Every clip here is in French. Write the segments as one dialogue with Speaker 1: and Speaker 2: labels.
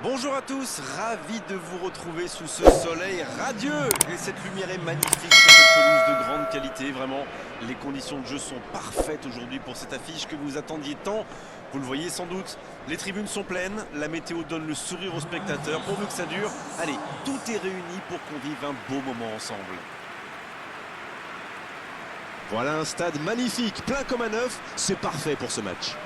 Speaker 1: Bonjour à tous, ravi de vous retrouver sous ce soleil radieux. Et cette lumière est magnifique sur cette pelouse de grande qualité. Vraiment, les conditions de jeu sont parfaites aujourd'hui pour cette affiche que vous attendiez tant. Vous le voyez sans doute, les tribunes sont pleines, la météo donne le sourire aux spectateurs. Pourvu que ça dure, allez, tout est réuni pour qu'on vive un beau moment ensemble.
Speaker 2: Voilà un stade magnifique, plein comme à neuf, c'est parfait pour ce match.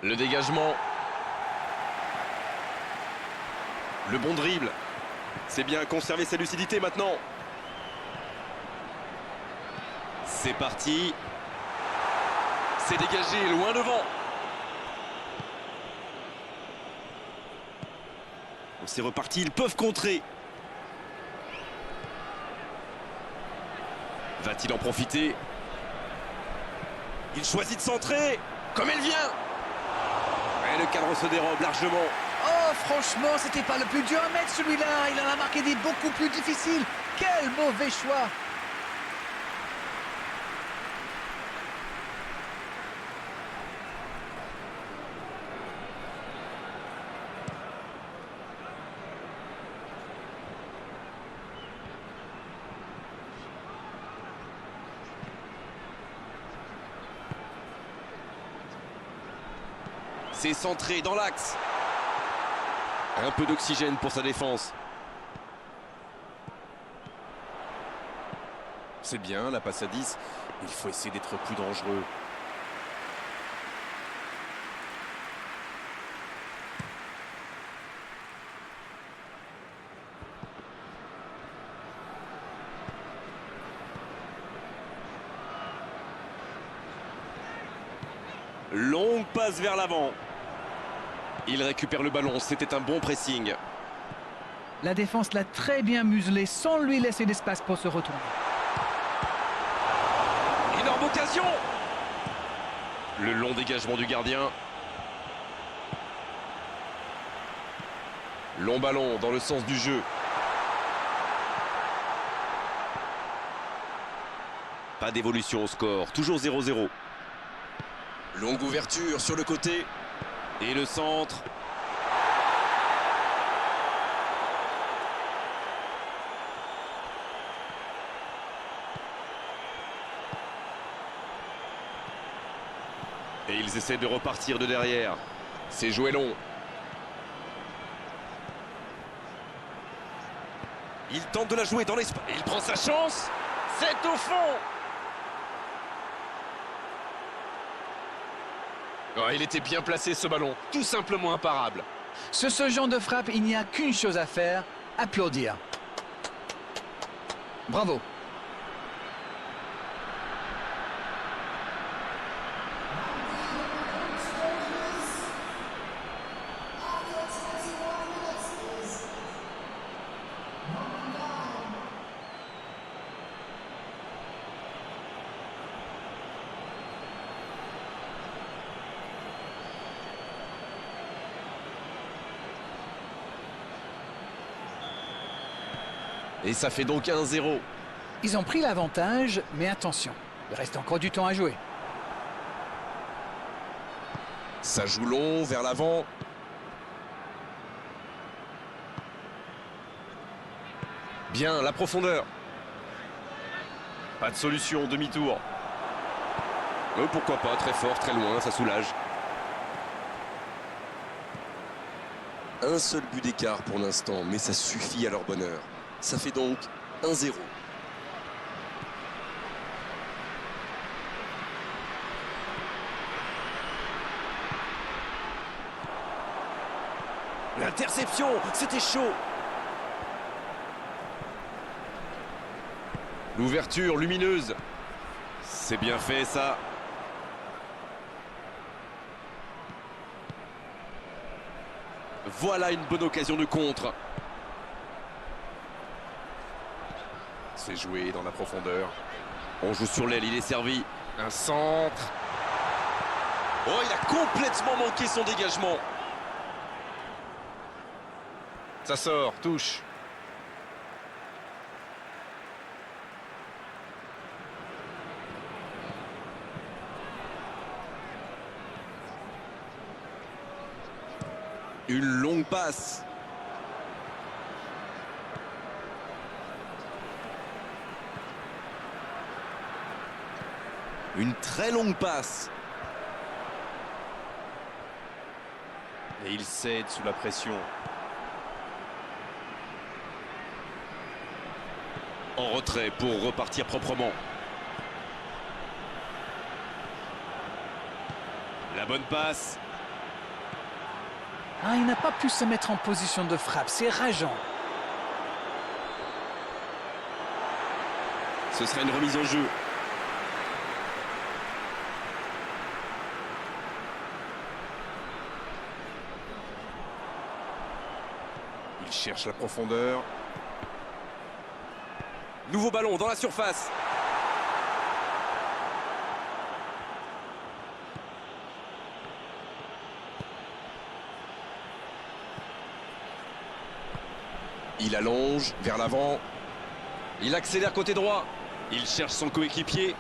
Speaker 1: Le dégagement. Le bon dribble. C'est bien conserver sa lucidité maintenant. C'est parti. C'est dégagé loin devant. C'est reparti, ils peuvent contrer. Va-t-il en profiter? Il choisit de centrer. Comme elle vient. Et le cadre se dérobe largement.
Speaker 3: Oh, franchement, c'était pas le plus dur à mettre celui-là. Il en a marqué des beaucoup plus difficiles. Quel mauvais choix!
Speaker 1: C'est centré dans l'axe. Un peu d'oxygène pour sa défense. C'est bien, la passe à 10. Il faut essayer d'être plus dangereux. Longue passe vers l'avant. Il récupère le ballon, c'était un bon pressing.
Speaker 3: La défense l'a très bien muselé sans lui laisser d'espace pour se retourner.
Speaker 1: Énorme occasion. Le long dégagement du gardien. Long ballon dans le sens du jeu. Pas d'évolution au score, toujours 0-0. Longue ouverture sur le côté. Et le centre. Et ils essaient de repartir de derrière. C'est joué long. Il tente de la jouer dans l'espace. Il prend sa chance. C'est au fond. Oh, il était bien placé ce ballon. Tout simplement imparable.
Speaker 3: Sur ce genre de frappe, il n'y a qu'une chose à faire, applaudir. Bravo.
Speaker 1: Et ça fait donc 1-0.
Speaker 3: Ils ont pris l'avantage, mais attention, il reste encore du temps à jouer.
Speaker 1: Ça joue long vers l'avant. Bien, la profondeur. Pas de solution, demi-tour. Pourquoi pas, très fort, très loin, ça soulage. Un seul but d'écart pour l'instant, mais ça suffit à leur bonheur. Ça fait donc 1-0. L'interception, c'était chaud. L'ouverture lumineuse. C'est bien fait ça. Voilà une bonne occasion de contre.
Speaker 4: C'est joué dans la profondeur.
Speaker 1: On joue sur l'aile, il est servi.
Speaker 4: Un centre.
Speaker 1: Oh, il a complètement manqué son dégagement.
Speaker 4: Ça sort, touche.
Speaker 1: Une longue passe. Une très longue passe. Et il cède sous la pression. En retrait pour repartir proprement. La bonne passe.
Speaker 3: Ah, il n'a pas pu se mettre en position de frappe, c'est rageant.
Speaker 1: Ce sera une remise en jeu.
Speaker 4: Il cherche la profondeur.
Speaker 1: Nouveau ballon dans la surface. Il allonge vers l'avant. Il accélère côté droit. Il cherche son coéquipier.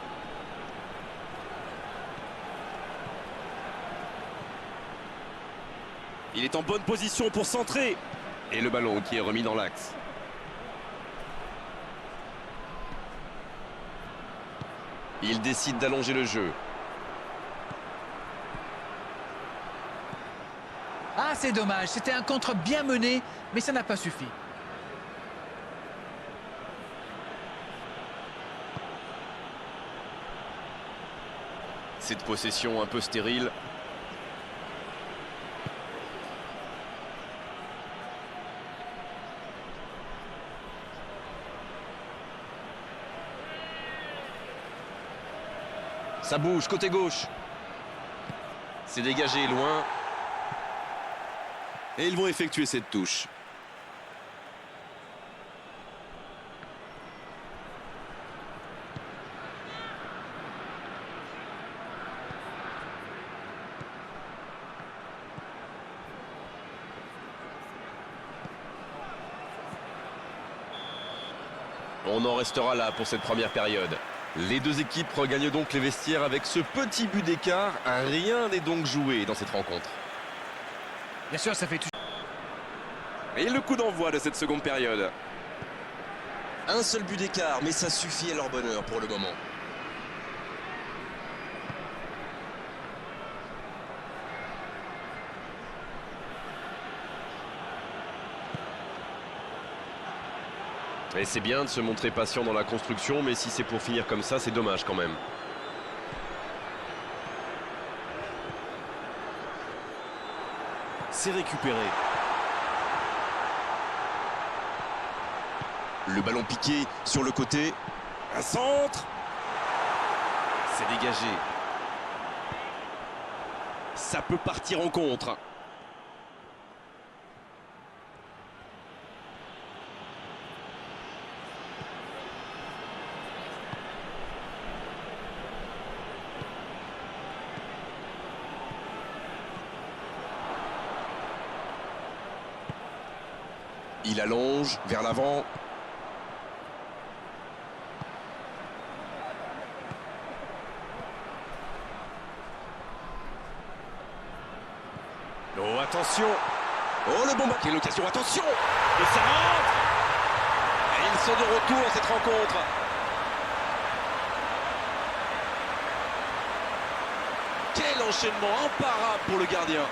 Speaker 1: Il est en bonne position pour centrer. Et le ballon qui est remis dans l'axe. Il décide d'allonger le jeu.
Speaker 3: Ah, c'est dommage, c'était un contre bien mené, mais ça n'a pas suffi.
Speaker 1: Cette possession un peu stérile. Ça bouge côté gauche. C'est dégagé loin. Et ils vont effectuer cette touche. On en restera là pour cette première période. Les deux équipes regagnent donc les vestiaires avec ce petit but d'écart. Rien n'est donc joué dans cette rencontre.
Speaker 3: Bien sûr, ça fait tout.
Speaker 1: Et le coup d'envoi de cette seconde période.
Speaker 2: Un seul but d'écart, mais ça suffit à leur bonheur pour le moment.
Speaker 1: Et c'est bien de se montrer patient dans la construction, mais si c'est pour finir comme ça, c'est dommage quand même. C'est récupéré.
Speaker 2: Le ballon piqué sur le côté.
Speaker 1: Un centre. C'est dégagé. Ça peut partir en contre.
Speaker 2: Il allonge vers l'avant.
Speaker 1: Oh, attention.
Speaker 2: Oh, le bon
Speaker 1: Quelle occasion, attention. Et ça rentre. Et ils sont de retour dans cette rencontre. Quel enchaînement imparable pour le gardien.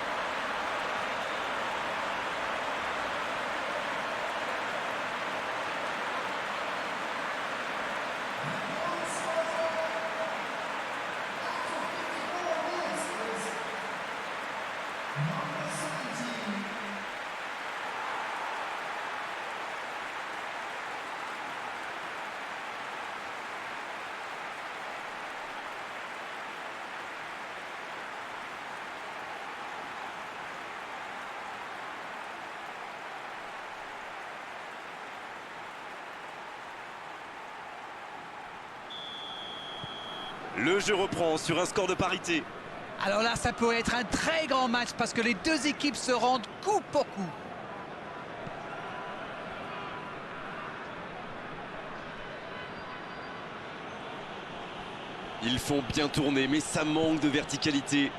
Speaker 1: Le jeu reprend sur un score de parité.
Speaker 3: Alors là, ça peut être un très grand match parce que les deux équipes se rendent coup pour coup.
Speaker 1: Ils font bien tourner, mais ça manque de verticalité.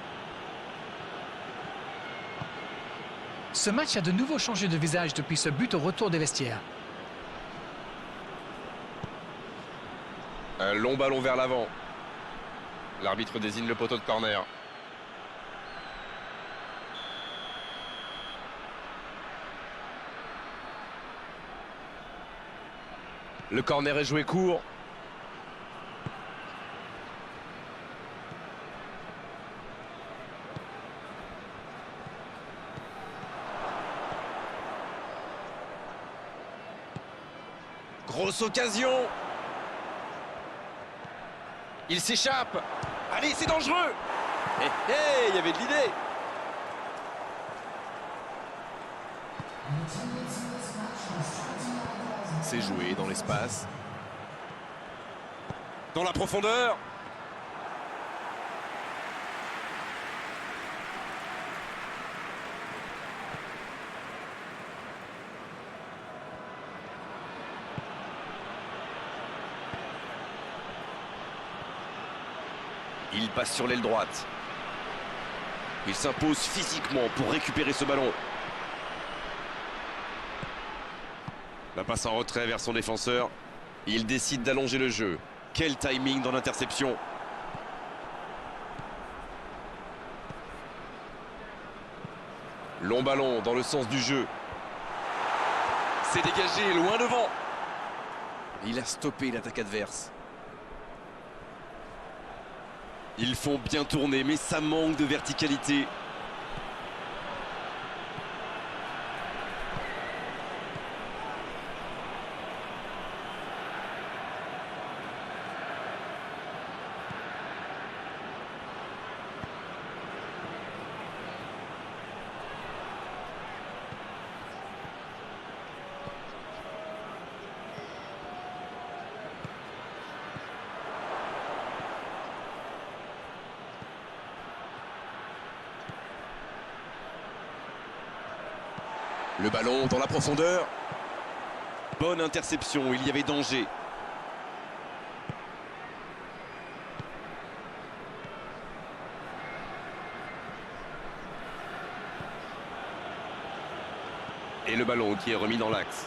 Speaker 3: Ce match a de nouveau changé de visage depuis ce but au retour des vestiaires.
Speaker 4: Un long ballon vers l'avant. L'arbitre désigne le poteau de corner. Le corner est joué court.
Speaker 1: Grosse occasion.
Speaker 4: Il s'échappe.
Speaker 1: Allez, c'est dangereux. Il y avait de l'idée.
Speaker 4: C'est joué dans l'espace.
Speaker 1: Dans la profondeur. Il passe sur l'aile droite. Il s'impose physiquement pour récupérer ce ballon. La passe en retrait vers son défenseur. Il décide d'allonger le jeu. Quel timing dans l'interception.
Speaker 4: Long ballon dans le sens du jeu.
Speaker 1: C'est dégagé, loin devant. Il a stoppé l'attaque adverse. Ils font bien tourner, mais ça manque de verticalité.
Speaker 2: Le ballon dans la profondeur.
Speaker 1: Bonne interception, il y avait danger. Et le ballon qui est remis dans l'axe.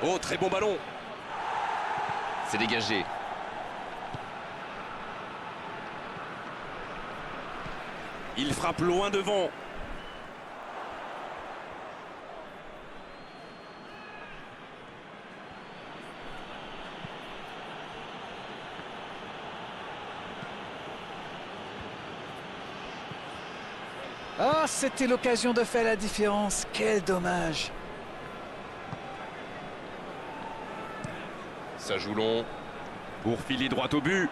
Speaker 1: Oh, très bon ballon. C'est dégagé. Il frappe loin devant.
Speaker 3: Ah, c'était l'occasion de faire la différence. Quel dommage.
Speaker 4: Ça joue long.
Speaker 1: Pour filer droit au but.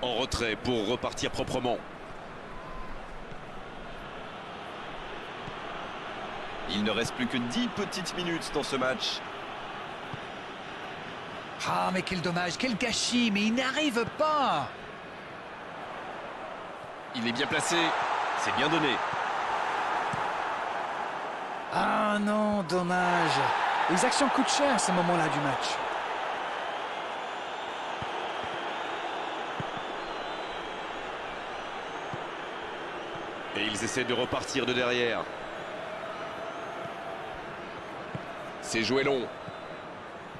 Speaker 1: En retrait pour repartir proprement. Il ne reste plus que 10 petites minutes dans ce match.
Speaker 3: Ah, mais quel dommage, quel gâchis, mais il n'arrive pas.
Speaker 1: Il est bien placé. C'est bien donné.
Speaker 3: Ah non, dommage. Les actions coûtent cher à ce moment-là du match.
Speaker 1: Et ils essaient de repartir de derrière.
Speaker 4: C'est joué long.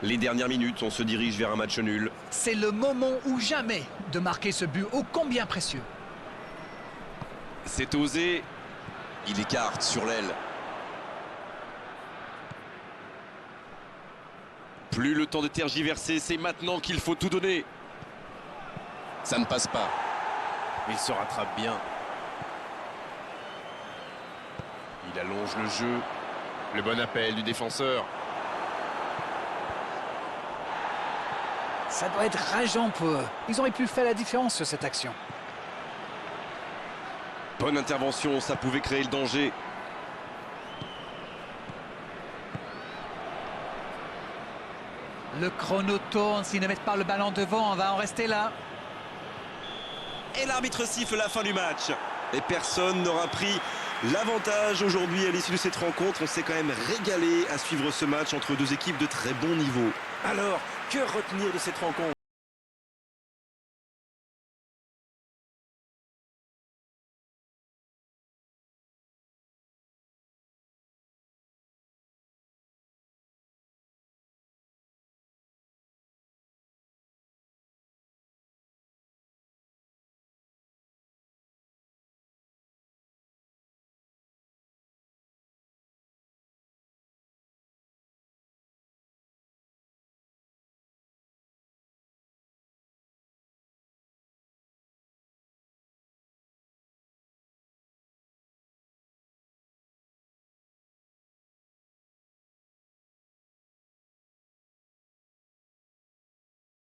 Speaker 1: Les dernières minutes, on se dirige vers un match nul.
Speaker 3: C'est le moment ou jamais de marquer ce but ô combien précieux.
Speaker 1: C'est osé.
Speaker 2: Il écarte sur l'aile.
Speaker 1: Plus le temps de tergiverser, c'est maintenant qu'il faut tout donner.
Speaker 2: Ça ne passe pas.
Speaker 1: Il se rattrape bien.
Speaker 4: Il allonge le jeu. Le bon appel du défenseur.
Speaker 3: Ça doit être rageant pour eux. Ils auraient pu faire la différence sur cette action.
Speaker 1: Bonne intervention, ça pouvait créer le danger.
Speaker 3: Le chrono tourne, s'ils ne mettent pas le ballon devant, on va en rester là.
Speaker 1: Et l'arbitre siffle la fin du match. Et personne n'aura pris l'avantage aujourd'hui à l'issue de cette rencontre. On s'est quand même régalé à suivre ce match entre deux équipes de très bon niveau. Alors, que retenir de cette rencontre ?